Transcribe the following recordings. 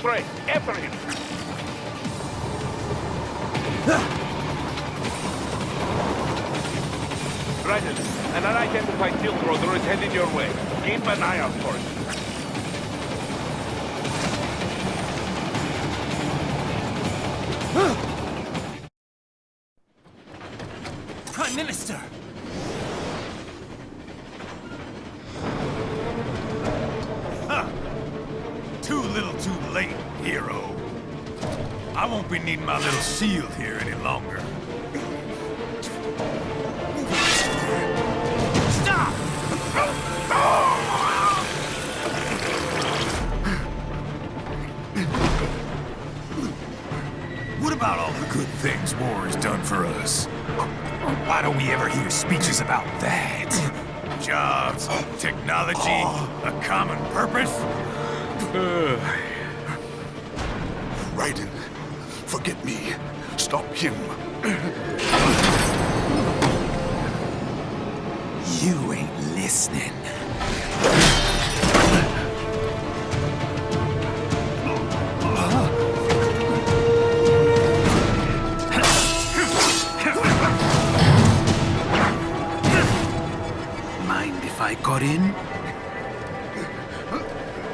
straight. After him. Raiden, an unidentified field roader is headed your way. Keep an eye out for it. Prime Minister! Huh. Too little too late, hero. I won't be needing my little shield here any longer. Stop! What about all the good things war has done for us? Why don't we ever hear speeches about that? Jobs, technology, a common purpose? Raiden, forget me. Stop him. You ain't listening. Mind if I got in?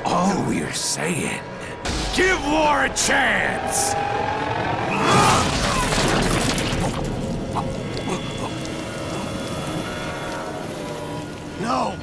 All we're saying, give war a chance! No!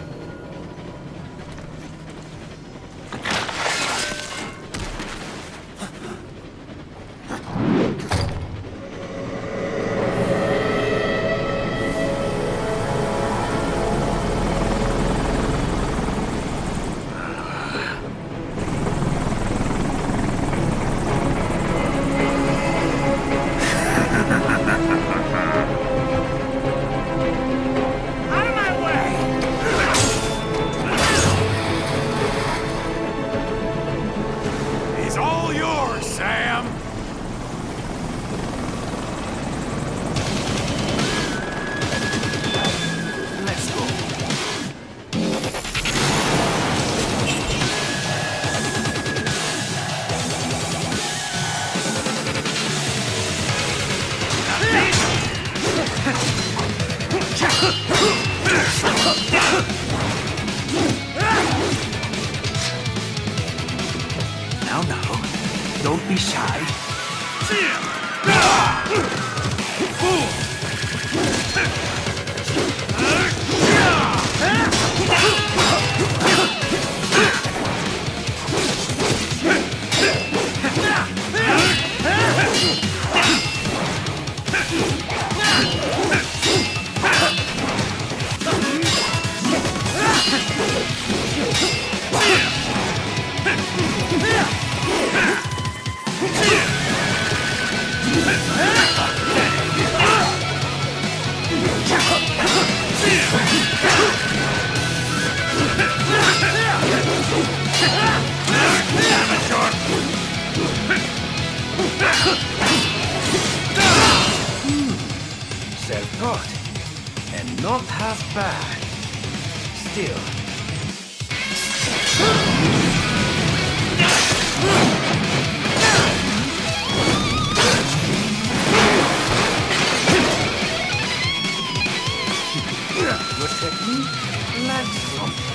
He's all yours, Sam! Let's go. Now, don't be shy. Self-taught. And not half bad. Still. Your technique lacks something.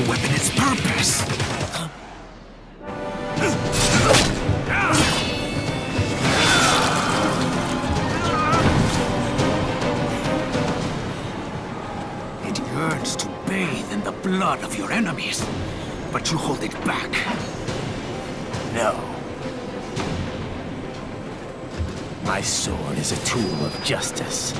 the weapon its purpose. It yearns to bathe in the blood of your enemies, but you hold it back. No. My sword is a tool of justice.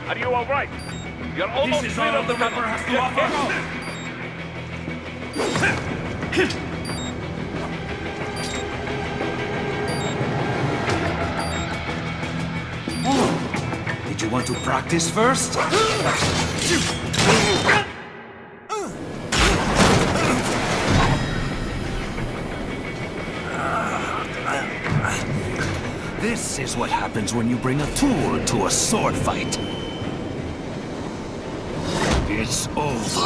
Are you all right? You're almost clear of the tunnel. Just hang on. Did you want to practice first? This is what happens when you bring a tool to a sword fight. It's over.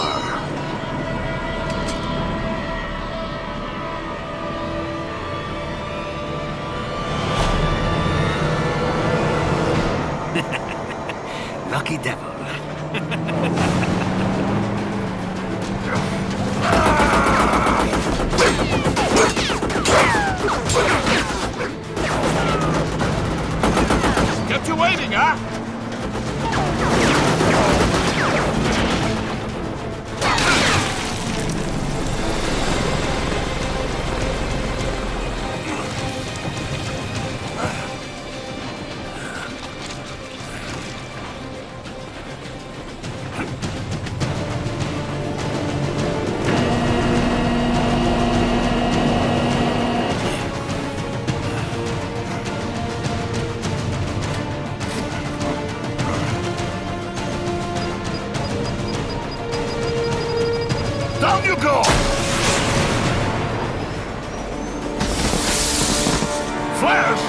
Lucky devil. Kept you waiting, huh? Down you go! Flares!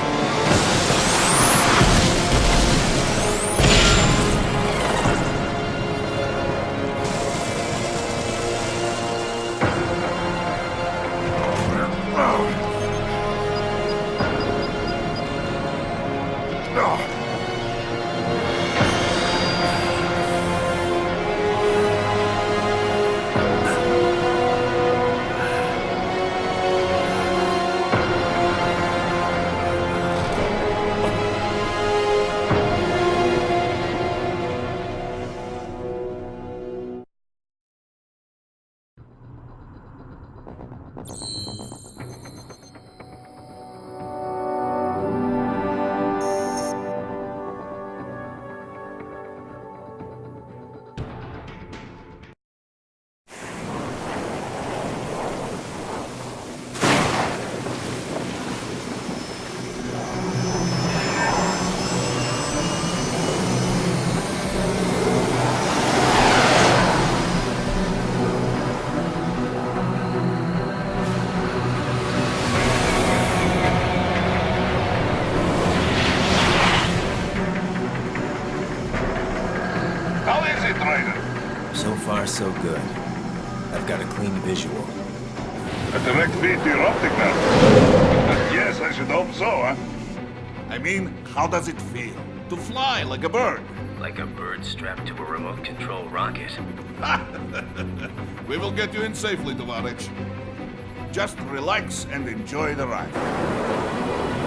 So far, so good. I've got a clean visual. A direct feed to your optic nerve. Yes, I should hope so, huh? I mean, how does it feel? To fly like a bird? Like a bird strapped to a remote control rocket. We will get you in safely, Tovarich. Just relax and enjoy the ride.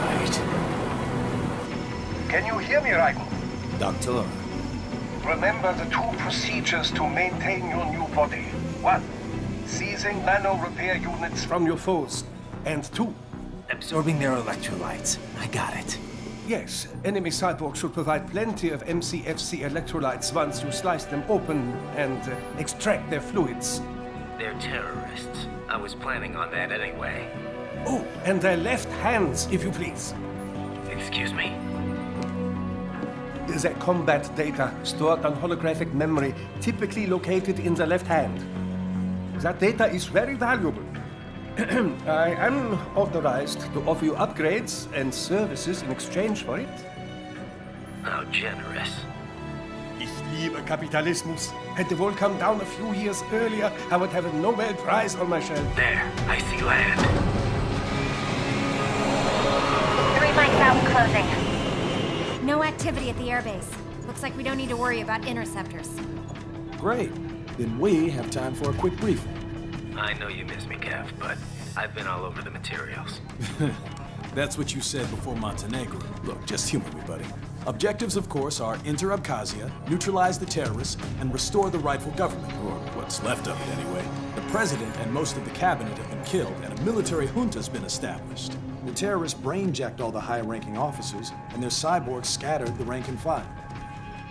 Right. Can you hear me, Raiko? Doctor, Remember the two procedures to maintain your new body. 1. seizing nano repair units from your foes. And 2, Absorbing their electrolytes. I got it. yes, enemy cyborgs should provide plenty of MCFC electrolytes once you slice them open and extract their fluids. They're terrorists. I was planning on that anyway. Oh, and their left hands, if you please. Excuse me? Their combat data stored on holographic memory, typically located in the left hand. That data is very valuable. I am authorized to offer you upgrades and services in exchange for it. How generous. Ich liebe Kapitalismus. Had the wall come down a few years earlier, I would have a Nobel Prize on my shelf. There, I see land. 3 mics out and closing. No activity at the airbase. Looks like we don't need to worry about interceptors. Great. Then we have time for a quick briefing. I know you miss me, Kev, but I've been all over the materials. That's what you said before Montenegro. Look, just humor me, buddy. Objectives, of course, are enter Abkhazia, neutralize the terrorists, and restore the rightful government, or what's left of it anyway. The president and most of the cabinet have been killed, and a military junta's been established. The terrorists brain-jacked all the high-ranking officers, and their cyborgs scattered the rank and file.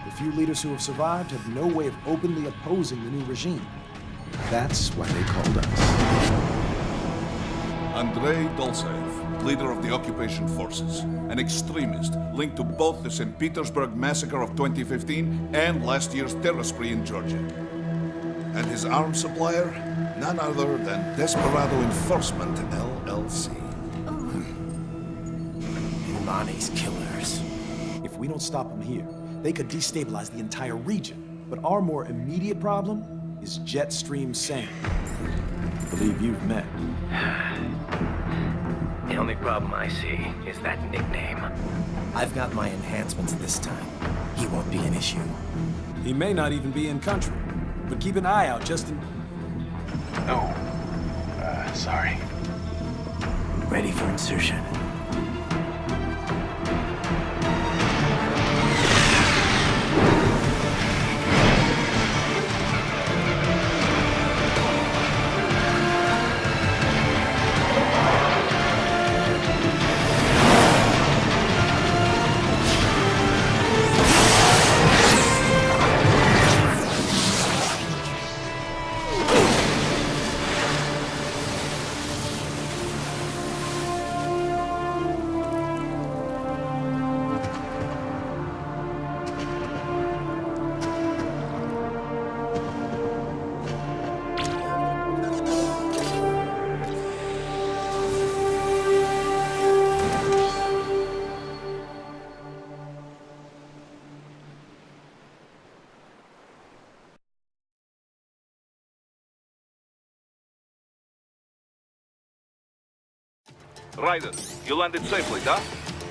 The few leaders who have survived have no way of openly opposing the new regime. That's why they called us. Andrei Dolzaev, leader of the occupation forces, an extremist linked to both the St. Petersburg massacre of 2015 and last year's terror spree in Georgia. And his arms supplier, none other than Desperado Enforcement, LLC. Imani's killers. If we don't stop them here, they could destabilize the entire region. But our more immediate problem is Jetstream Sam. I believe you've met. The only problem I see is that nickname. I've got my enhancements this time. He won't be an issue. He may not even be in country. But keep an eye out just in... Oh, sorry. Ready for insertion. Raiden, you landed safely, huh?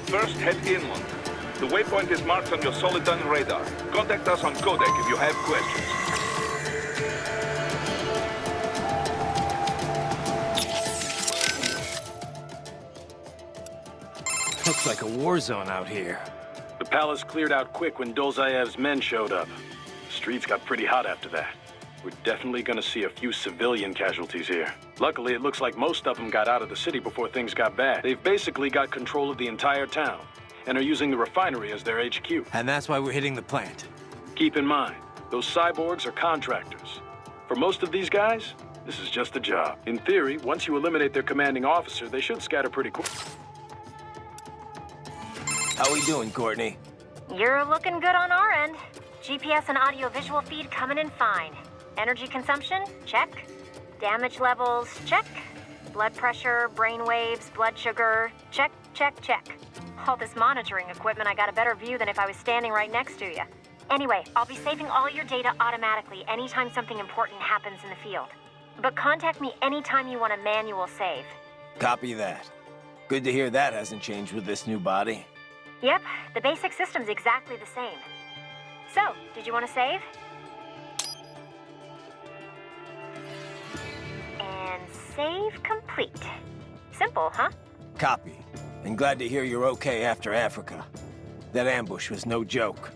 First, head inland. The waypoint is marked on your Soliton radar. Contact us on Codec if you have questions. Looks like a war zone out here. The palace cleared out quick when Dolzaev's men showed up. The streets got pretty hot after that. We're definitely gonna see a few civilian casualties here. Luckily, it looks like most of them got out of the city before things got bad. They've basically got control of the entire town, and are using the refinery as their HQ. And that's why we're hitting the plant. Keep in mind, those cyborgs are contractors. For most of these guys, this is just a job. In theory, once you eliminate their commanding officer, they should scatter pretty quick. How we doing, Courtney? You're looking good on our end. GPS and audio-visual feed coming in fine. Energy consumption? Check. Damage levels? Check. Blood pressure, brain waves, blood sugar? Check, check, check. All this monitoring equipment, I got a better view than if I was standing right next to you. Anyway, I'll be saving all your data automatically anytime something important happens in the field. But contact me anytime you want a manual save. Copy that. Good to hear that hasn't changed with this new body. Yep, the basic system's exactly the same. So, did you want to save? And save complete. Simple, huh? Copy. And glad to hear you're okay after Africa. That ambush was no joke.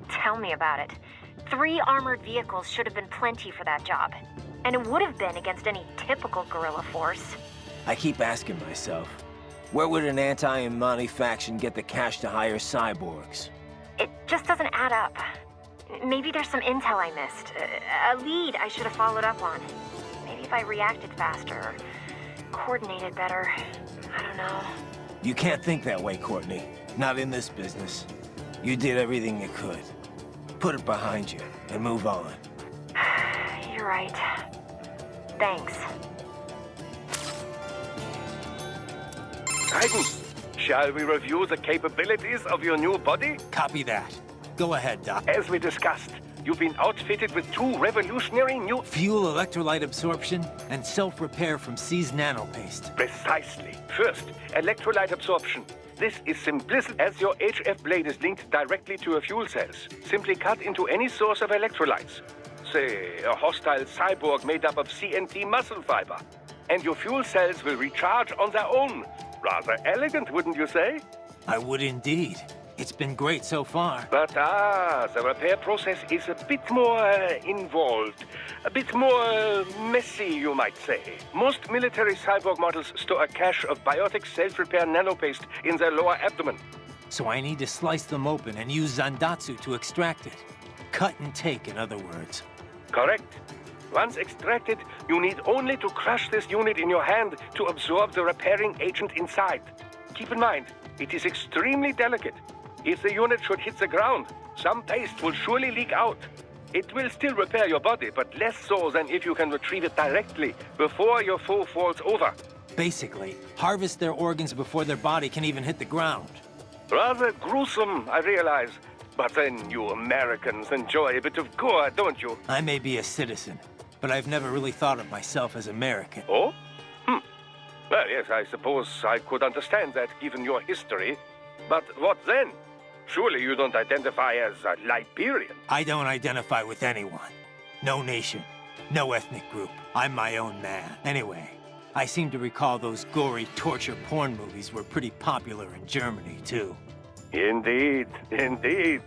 Tell me about it. 3 armored vehicles should have been plenty for that job. And it would have been against any typical guerrilla force. I keep asking myself, where would an anti-Imani faction get the cash to hire cyborgs? It just doesn't add up. Maybe there's some intel I missed. A lead I should have followed up on. Maybe if I reacted faster, or coordinated better. I don't know. You can't think that way, Courtney. Not in this business. You did everything you could. Put it behind you and move on. You're right. Thanks. Titan, shall we review the capabilities of your new body? Copy that. Go ahead, Doc. As we discussed, you've been outfitted with 2 revolutionary new... Fuel electrolyte absorption and self-repair from C's nanopaste. Precisely. First, electrolyte absorption. This is simplistic as your HF blade is linked directly to your fuel cells. Simply cut into any source of electrolytes. Say, a hostile cyborg made up of CNT muscle fiber. And your fuel cells will recharge on their own. Rather elegant, wouldn't you say? I would indeed. It's been great so far. But the repair process is a bit more involved. A bit more messy, you might say. Most military cyborg models store a cache of biotic self-repair nanopaste in their lower abdomen. So I need to slice them open and use Zandatsu to extract it. Cut and take, in other words. Correct. Once extracted, you need only to crush this unit in your hand to absorb the repairing agent inside. Keep in mind, it is extremely delicate. If the unit should hit the ground, some paste will surely leak out. It will still repair your body, but less so than if you can retrieve it directly before your foe falls over. Basically, harvest their organs before their body can even hit the ground. Rather gruesome, I realize. But then you Americans enjoy a bit of gore, don't you? I may be a citizen, but I've never really thought of myself as American. Oh? Well, yes, I suppose I could understand that, given your history. But what then? Surely you don't identify as a Liberian. I don't identify with anyone. No nation, no ethnic group. I'm my own man. Anyway, I seem to recall those gory torture porn movies were pretty popular in Germany, too. Indeed, indeed.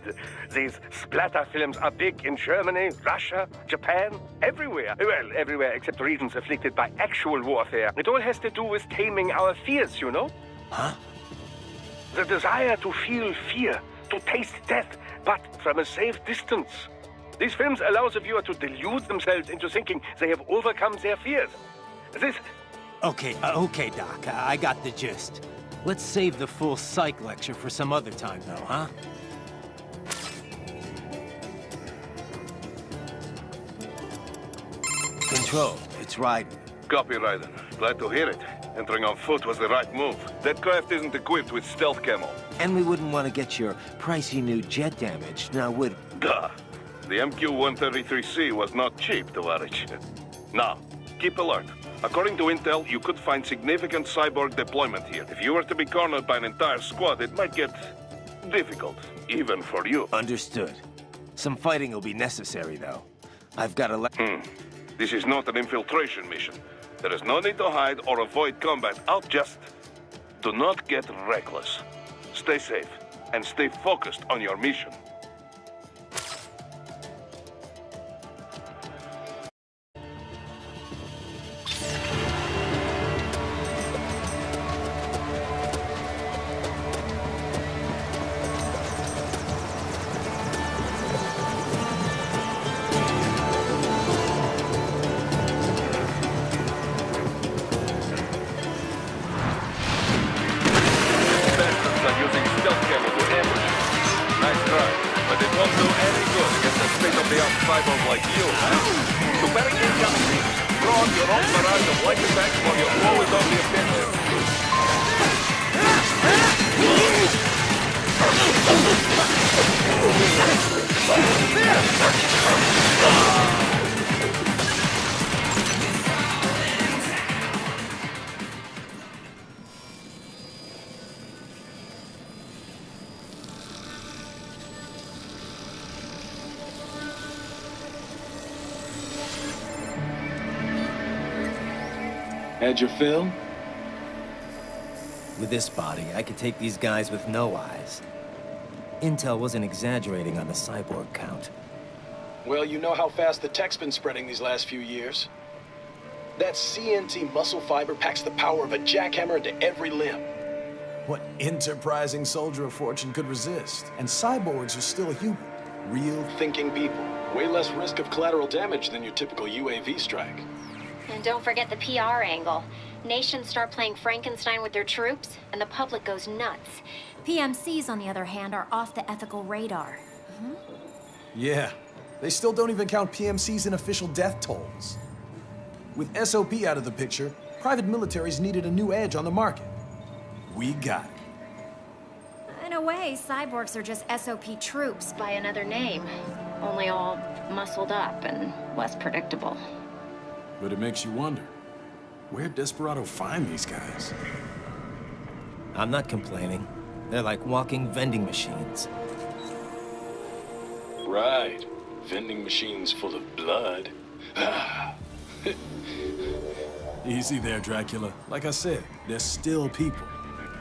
These splatter films are big in Germany, Russia, Japan, everywhere. Well, everywhere except regions afflicted by actual warfare. It all has to do with taming our fears, you know? Huh? The desire to feel fear, to taste death, but from a safe distance. These films allow the viewer to delude themselves into thinking they have overcome their fears. This... Okay, Doc, I got the gist. Let's save the full psych lecture for some other time, though, huh? Control, it's Raiden. Copy, Raiden. Glad to hear it. Entering on foot was the right move. That craft isn't equipped with stealth camo. And we wouldn't want to get your pricey new jet damaged, now would we? Duh. The MQ-133C was not cheap, Tovarich. Now, keep alert. According to intel, you could find significant cyborg deployment here. If you were to be cornered by an entire squad, it might get difficult, even for you. Understood. Some fighting will be necessary, though. I've got to This is not an infiltration mission. There is no need to hide or avoid combat. Just do not get reckless. Stay safe and stay focused on your mission. Cyborg like you, huh? To bury incoming teams, throw out your own barrage of light attacks while you're always on the Had your fill? With this body, I could take these guys with no eyes. Intel wasn't exaggerating on the cyborg count. Well, you know how fast the tech's been spreading these last few years. That CNT muscle fiber packs the power of a jackhammer into every limb. What enterprising soldier of fortune could resist? And cyborgs are still human. Real Thinking people. Way less risk of collateral damage than your typical UAV strike. And don't forget the PR angle. Nations start playing Frankenstein with their troops, and the public goes nuts. PMCs, on the other hand, are off the ethical radar. Yeah. They still don't even count PMCs in official death tolls. With SOP out of the picture, private militaries needed a new edge on the market. We got it. In a way, cyborgs are just SOP troops by another name. Only all muscled up and less predictable. But it makes you wonder, where'd Desperado find these guys? I'm not complaining. They're like walking vending machines. Right. Vending machines full of blood. Easy there, Dracula. Like I said, they're still people.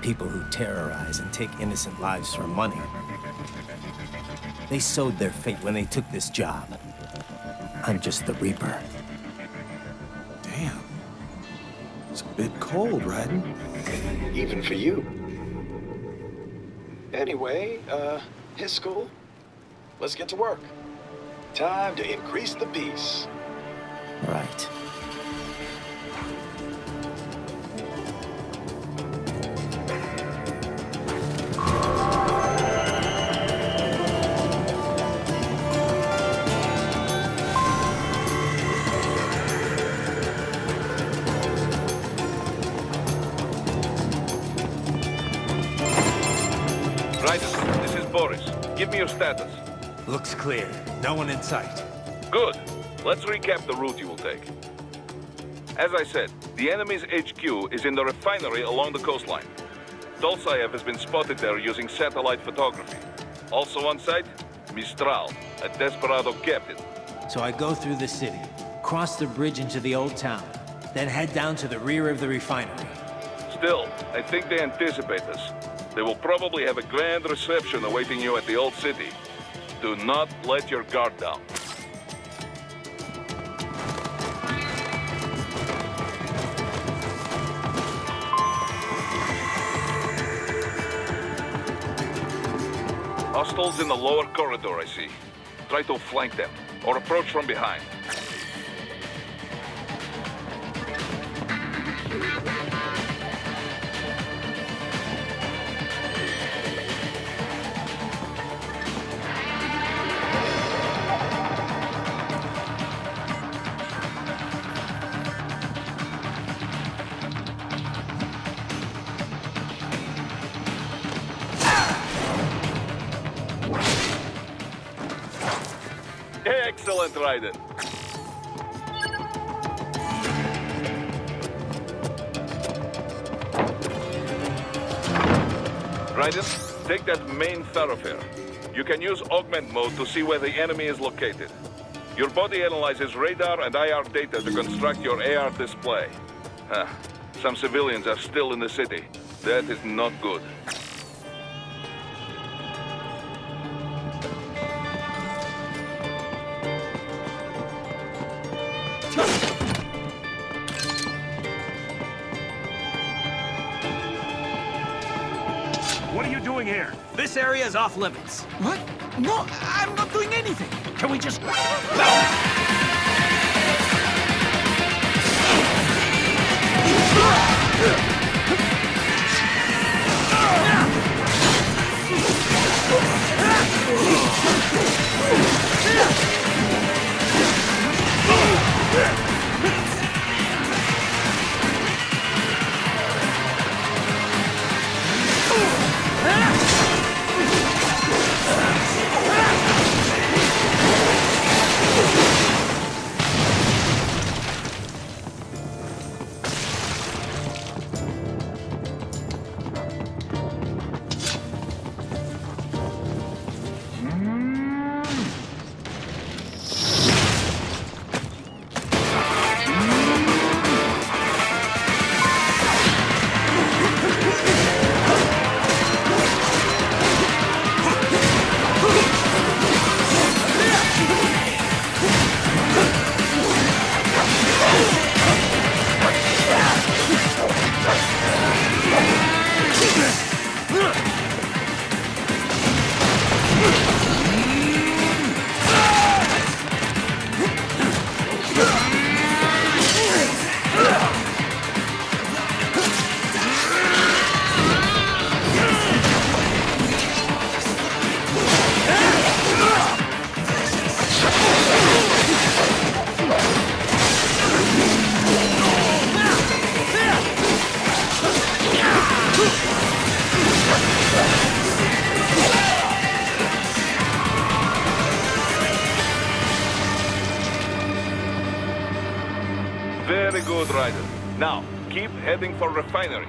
People who terrorize and take innocent lives for money. They sowed their fate when they took this job. I'm just the Reaper. Damn. It's a bit cold, Raiden. Even for you. Anyway, his school. Let's get to work. Time to increase the peace. Right. Raiden, this is Boris. Give me your status. Looks clear. No one in sight. Good. Let's recap the route you will take. As I said, the enemy's HQ is in the refinery along the coastline. Dolzaev has been spotted there using satellite photography. Also on site, Mistral, a Desperado captain. So I go through the city, cross the bridge into the old town, then head down to the rear of the refinery. Still, I think they anticipate us. They will probably have a grand reception awaiting you at the old city. Do not let your guard down. Hostiles in the lower corridor, I see. Try to flank them, or approach from behind. Excellent, Raiden. Raiden, take that main thoroughfare. You can use augment mode to see where the enemy is located. Your body analyzes radar and IR data to construct your AR display. Some civilians are still in the city. That is not good. What are you doing here? This area is off limits. What? No, I'm not doing anything. Can we just... Very good, Ryder. Now, keep heading for refinery.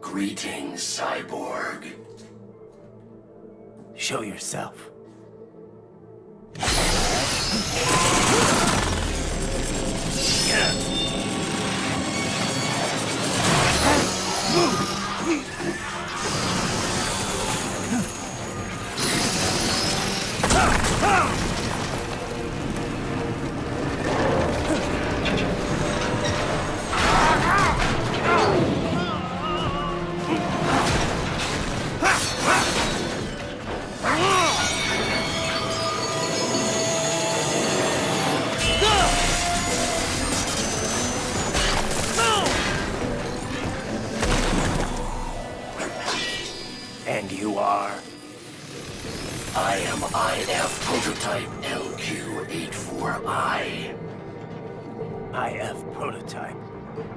Greetings, cyborg. Show yourself. And you are? I am IF Prototype LQ84I. IF Prototype.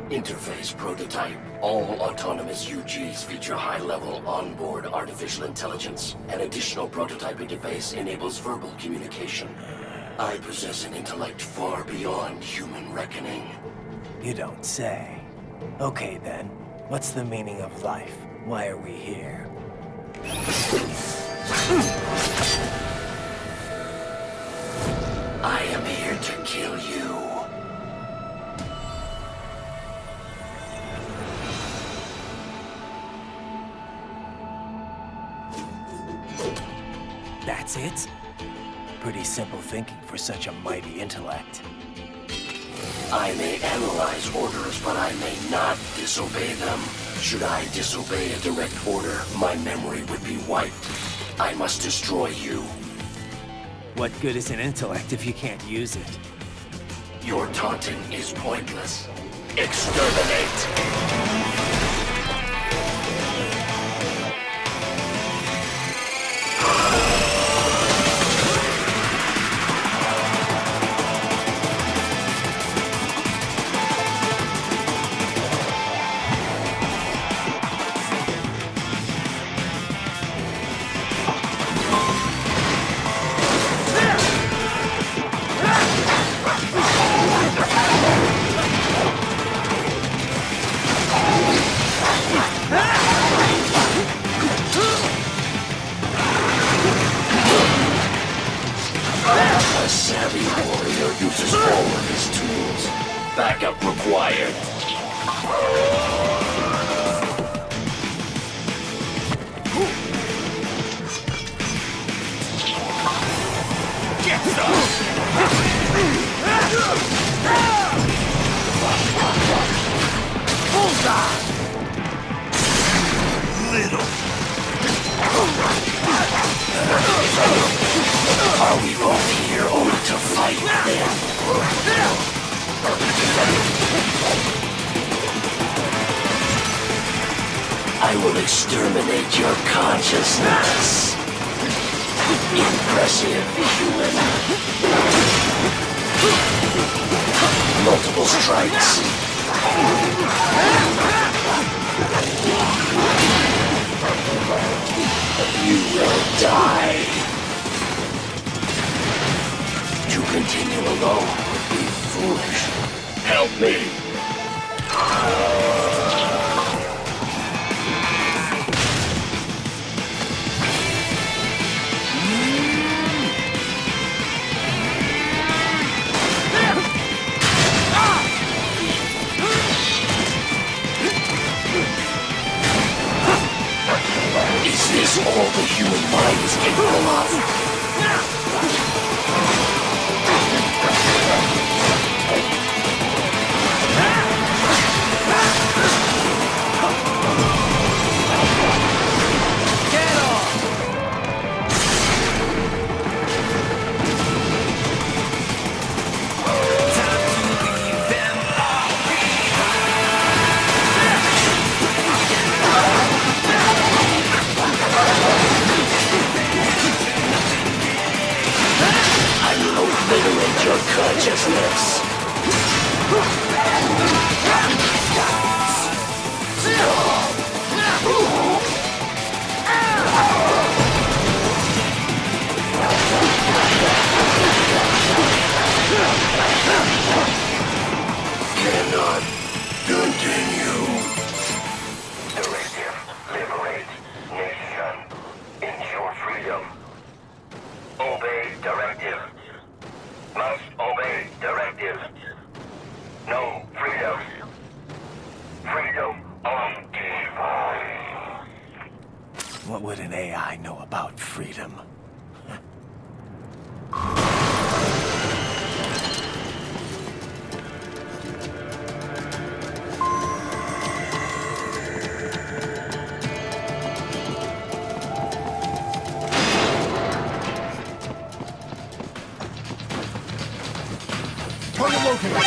Interface Prototype. All autonomous UGs feature high-level onboard artificial intelligence. An additional prototype interface enables verbal communication. I possess an intellect far beyond human reckoning. You don't say. Okay then, what's the meaning of life? Why are we here? I am here to kill you. That's it? Pretty simple thinking for such a mighty intellect. I may analyze orders, but I may not disobey them. Should I disobey a direct order, my memory would be wiped. I must destroy you. What good is an intellect if you can't use it? Your taunting is pointless. Exterminate! A savvy warrior uses all of his tools. Backup required. Get some! Bullseye! Little. Are we both here only to fight then? I will exterminate your consciousness. Impressive, human. Multiple strikes. You will die. To continue alone would be foolish. Help me. Is this all the human mind is capable of? Obliterate your consciousness. Cannot continue. Directive, liberate nation. Ensure freedom. Obey directive. Must obey directive. No freedom. Freedom on divine. What would an AI know about freedom? Target located.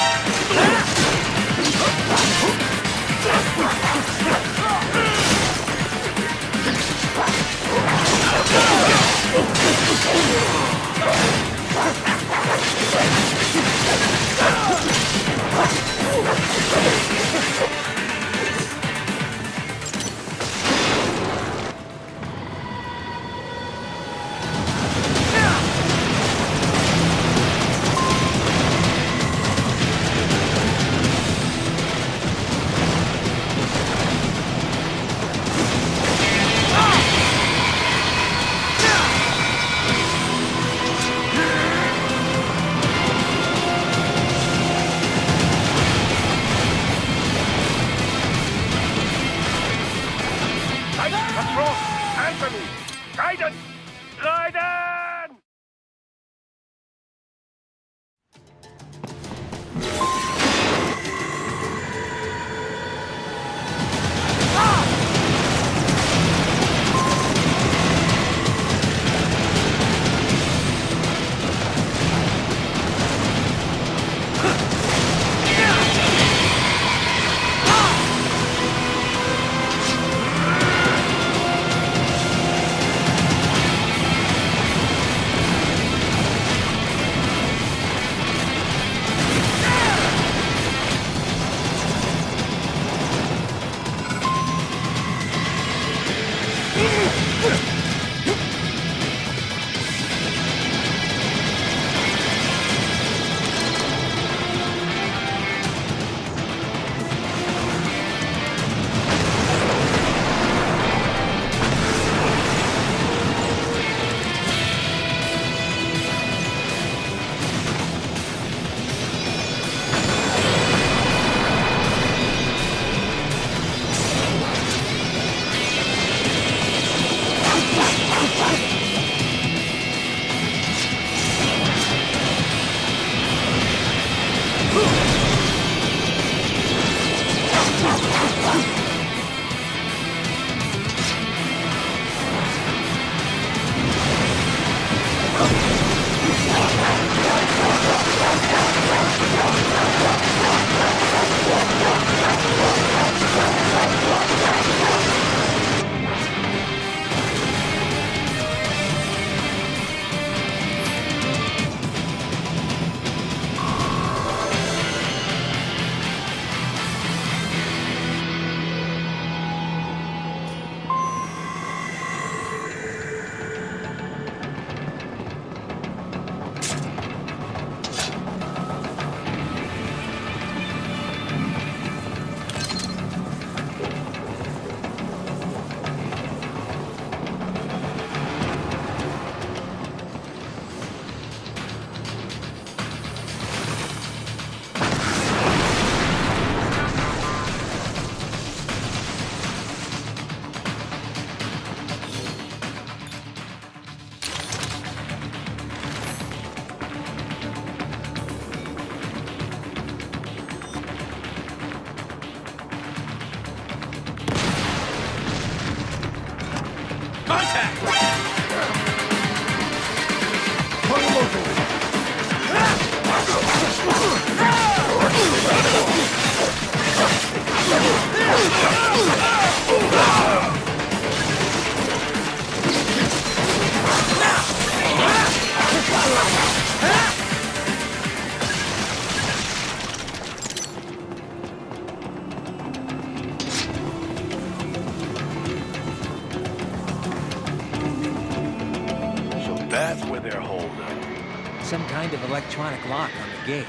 That's where they're holed up. Some kind of electronic lock on the gate.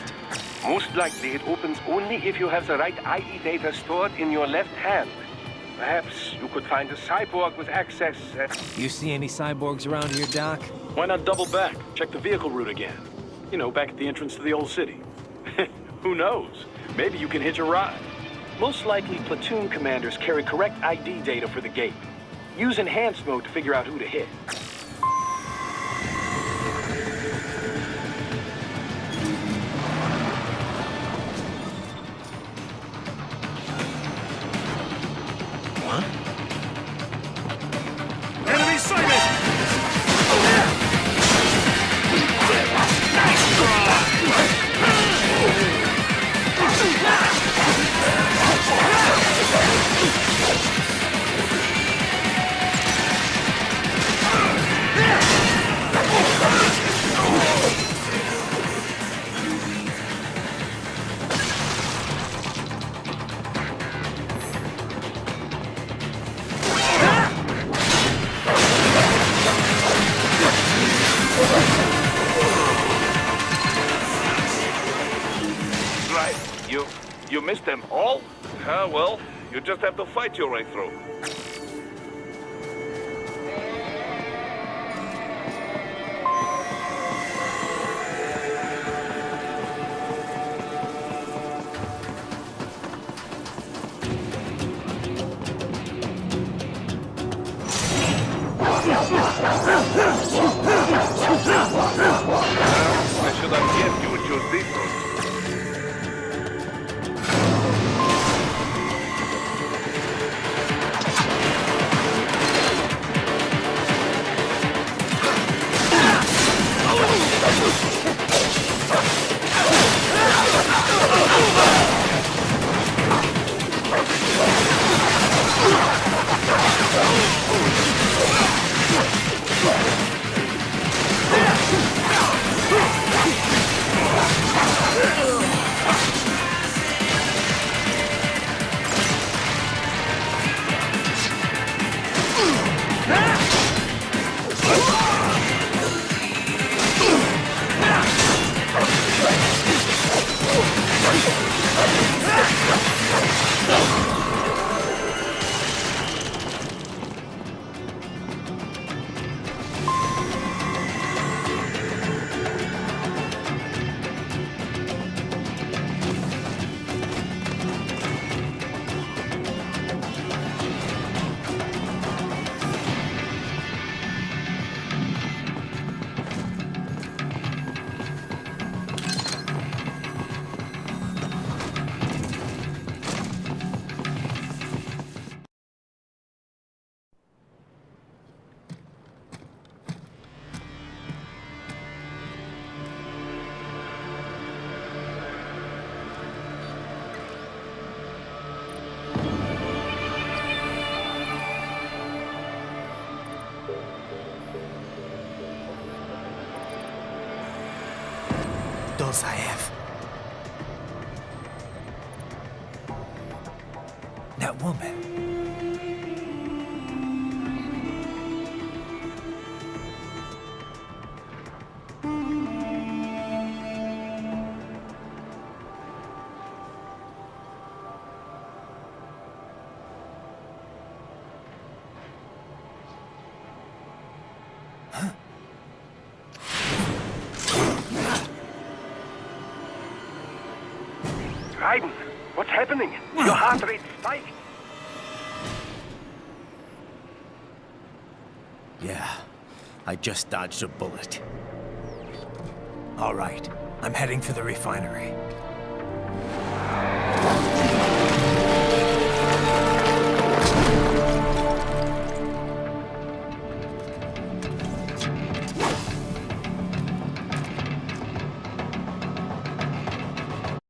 Most likely it opens only if you have the right ID data stored in your left hand. Perhaps you could find a cyborg with access. You see any cyborgs around here, Doc? Why not double back? Check the vehicle route again. You know, back at the entrance to the old city. Who knows? Maybe you can hitch a ride. Most likely, platoon commanders carry correct ID data for the gate. Use enhanced mode to figure out who to hit. Enemy sighted! Right. You missed them all? Ah, well, you just have to fight your way through. I should have guessed you would choose this route. Dolzaev. That woman. Raiden, what's happening? Your heart rate spiked. Yeah, I just dodged a bullet. All right, I'm heading for the refinery.